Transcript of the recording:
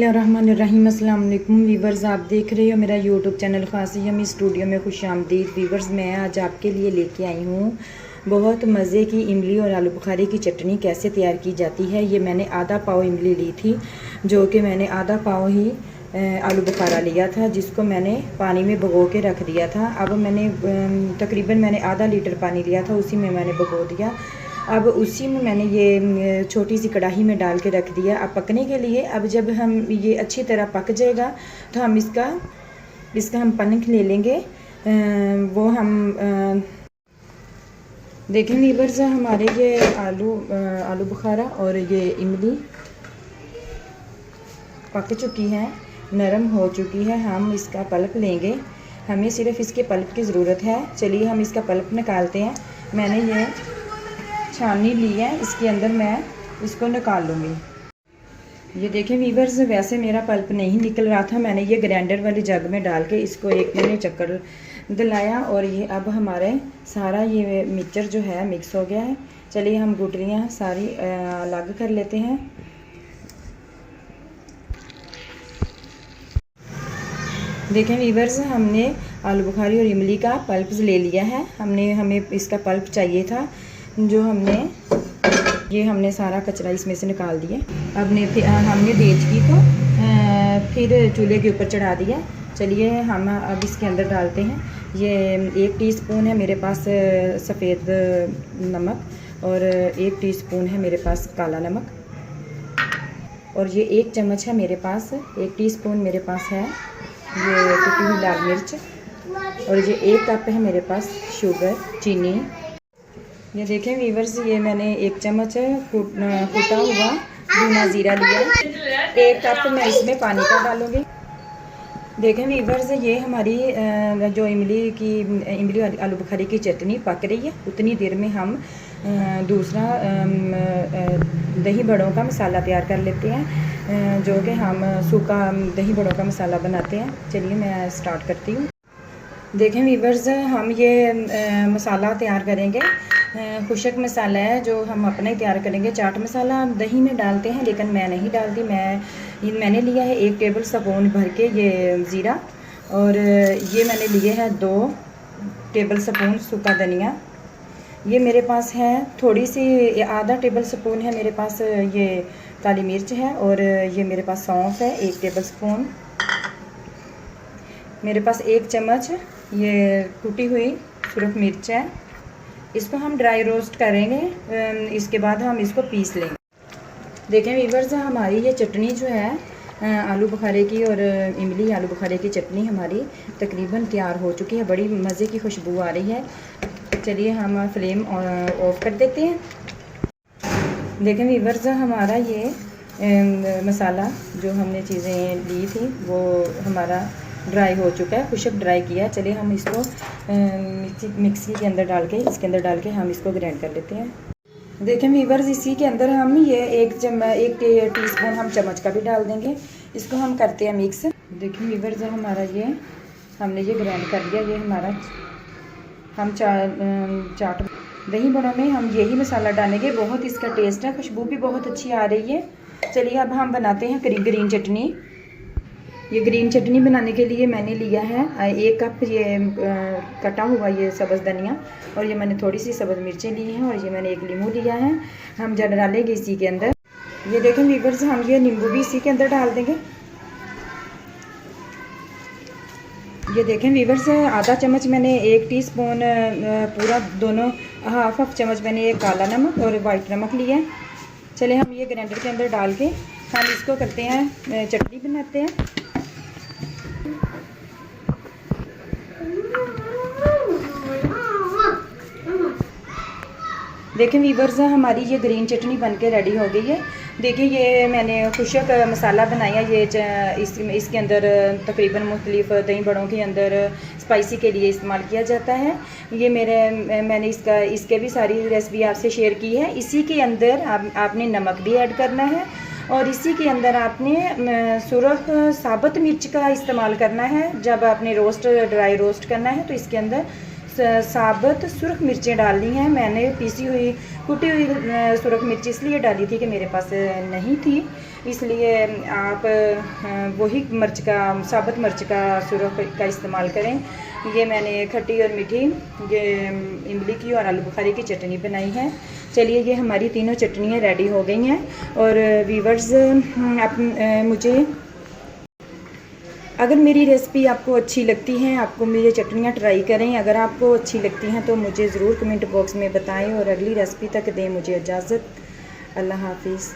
बिस्मिल्लाहिर्रहमानिर्रहीम। अस्सलाम वालेकुम वीवर्स, आप देख रहे हो मेरा यूट्यूब चैनल खासी यमी स्टूडियो में खुश आमदीद। वीवर्स, मैं आज आपके लिए लेके आई हूँ बहुत मज़े की इमली और आलू बुखारे की चटनी कैसे तैयार की जाती है। ये मैंने आधा पाव इमली ली थी, जो कि मैंने आधा पाव ही आलू बुखारा लिया था, जिसको मैंने पानी में भिगो के रख दिया था। अब मैंने तकरीबन आधा लीटर पानी लिया था, उसी में मैंने भिगो दिया। अब उसी में मैंने ये छोटी सी कढ़ाई में डाल के रख दिया अब पकने के लिए। अब जब हम ये अच्छी तरह पक जाएगा तो हम इसका हम पनक ले लेंगे। वो हम देखें वीवर्स, हमारे ये आलू बुखारा और ये इमली पक चुकी है, नरम हो चुकी है। हम इसका पल्प लेंगे, हमें सिर्फ इसके पल्प की ज़रूरत है। चलिए हम इसका पल्प निकालते हैं। मैंने ये छाननी ली है, इसके अंदर मैं इसको निकाल लूँगी। ये देखें वीवर्स, वैसे मेरा पल्प नहीं निकल रहा था। मैंने ये ग्राइंडर वाले जग में डाल के इसको एक मैंने चक्कर दिलाया और ये अब हमारे सारा ये मिक्सचर जो है मिक्स हो गया है। चलिए हम गुठलियाँ सारी अलग कर लेते हैं। देखें वीवर्स, हमने आलू बुखारी और इमली का पल्प ले लिया है। हमें इसका पल्प चाहिए था, जो हमने सारा कचरा इसमें से निकाल दिया। हमने देचकी को फिर चूल्हे के ऊपर चढ़ा दिया। चलिए हम अब इसके अंदर डालते हैं। ये 1 टीस्पून है मेरे पास सफ़ेद नमक और 1 टीस्पून है मेरे पास काला नमक, और ये 1 चम्मच है मेरे पास, 1 टीस्पून मेरे पास है ये कुटी हुई लाल मिर्च, और ये 1 कप है मेरे पास शुगर चीनी। ये देखें वीवर्स, ये मैंने 1 चम्मच कूटा हुआ भुना ज़ीरा लिया। 1 कप मैं इसमें पानी का डालूँगी। देखें वीवर्स, ये हमारी जो इमली आलू बुखारे की चटनी पक रही है। उतनी देर में हम दूसरा दही बड़ों का मसाला तैयार कर लेते हैं, जो कि हम सूखा दही बड़ों का मसाला बनाते हैं। चलिए मैं स्टार्ट करती हूँ। देखें वीवर्स, हम ये मसाला तैयार करेंगे। खुशक मसाला है जो हम अपना ही तैयार करेंगे। चाट मसाला दही में डालते हैं, लेकिन मैं नहीं डालती। मैंने लिया है 1 टेबल स्पून भर के ये ज़ीरा, और ये मैंने लिए है 2 टेबल स्पून सूखा धनिया। ये मेरे पास है थोड़ी सी, आधा टेबल स्पून है मेरे पास ये काली मिर्च है, और ये मेरे पास सौंफ है 1 टेबल स्पून। मेरे पास 1 चम्मच ये कुटी हुई सुरख मिर्च है। इसको हम ड्राई रोस्ट करेंगे, इसके बाद हम इसको पीस लेंगे। देखें वीवर्स, हमारी ये चटनी जो है आलू बुखारे की और इमली आलू बुखारे की चटनी हमारी तकरीबन तैयार हो चुकी है। बड़ी मज़े की खुशबू आ रही है। चलिए हम फ्लेम ऑफ कर देते हैं। देखें वीवर्स, हमारा ये मसाला जो हमने चीज़ें ली थी वो हमारा ड्राई हो चुका है, खुशक ड्राई किया। चलिए हम इसको मिक्सी के अंदर डाल के हम इसको ग्राइंड कर लेते हैं। देखें वीवर्स, इसी के अंदर हम ये 1 टीस्पून हम चम्मच का भी डाल देंगे। इसको हम करते हैं मिक्स। देखें वीवर्स, हमने ये ग्राइंड कर लिया। ये हमारा हम चाट दही बड़ों में हम यही मसाला डालेंगे। बहुत इसका टेस्ट है, खुशबू भी बहुत अच्छी आ रही है। चलिए अब हम बनाते हैं ग्रीन चटनी। ये ग्रीन चटनी बनाने के लिए मैंने लिया है 1 कप ये कटा हुआ ये सब्ज़ धनिया, और ये मैंने थोड़ी सी सब्ज़ मिर्चें ली हैं, और ये मैंने 1 नींबू लिया है। हम जब डालेंगे इसी के अंदर, ये देखें वीवर्स, हम ये नींबू भी इसी के अंदर डाल देंगे। ये देखें वीवर्स, आधा चम्मच मैंने 1 टीस्पून पूरा दोनों हाफ चम्मच मैंने ये काला नमक और वाइट नमक लिया है। चले हम ये ग्राइंडर के अंदर डाल के हम इसको करते हैं, चटनी बनाते हैं। देखें वीवर्स, हमारी ये ग्रीन चटनी बनके रेडी हो गई है। देखिए ये मैंने खुशक मसाला बनाया। ये इसके अंदर तकरीबन मुख्तलिफ दही बड़ों के अंदर स्पाइसी के लिए इस्तेमाल किया जाता है। ये मैंने इसके भी सारी रेसिपी आपसे शेयर की है। इसी के अंदर आपने नमक भी ऐड करना है, और इसी के अंदर आपने सुरख साबुत मिर्च का इस्तेमाल करना है। जब आपने ड्राई रोस्ट करना है तो इसके अंदर साबुत सुरख मिर्चें डालनी हैं। मैंने पीसी हुई कुटी हुई सुरख मिर्च इसलिए डाली थी कि मेरे पास नहीं थी, इसलिए आप वही मिर्च का, साबुत मिर्च का सुरख का इस्तेमाल करें। ये मैंने खट्टी और मीठी ये इमली की और आलू बुखारे की चटनी बनाई है। चलिए, ये हमारी तीनों चटनियाँ रेडी हो गई हैं। और वीवर्स, मुझे अगर मेरी रेसिपी आपको अच्छी लगती है, आपको मेरी चटनियाँ ट्राई करें, अगर आपको अच्छी लगती हैं तो मुझे ज़रूर कमेंट बॉक्स में बताएं और अगली रेसिपी तक दें मुझे इजाज़त। अल्लाह हाफिज़।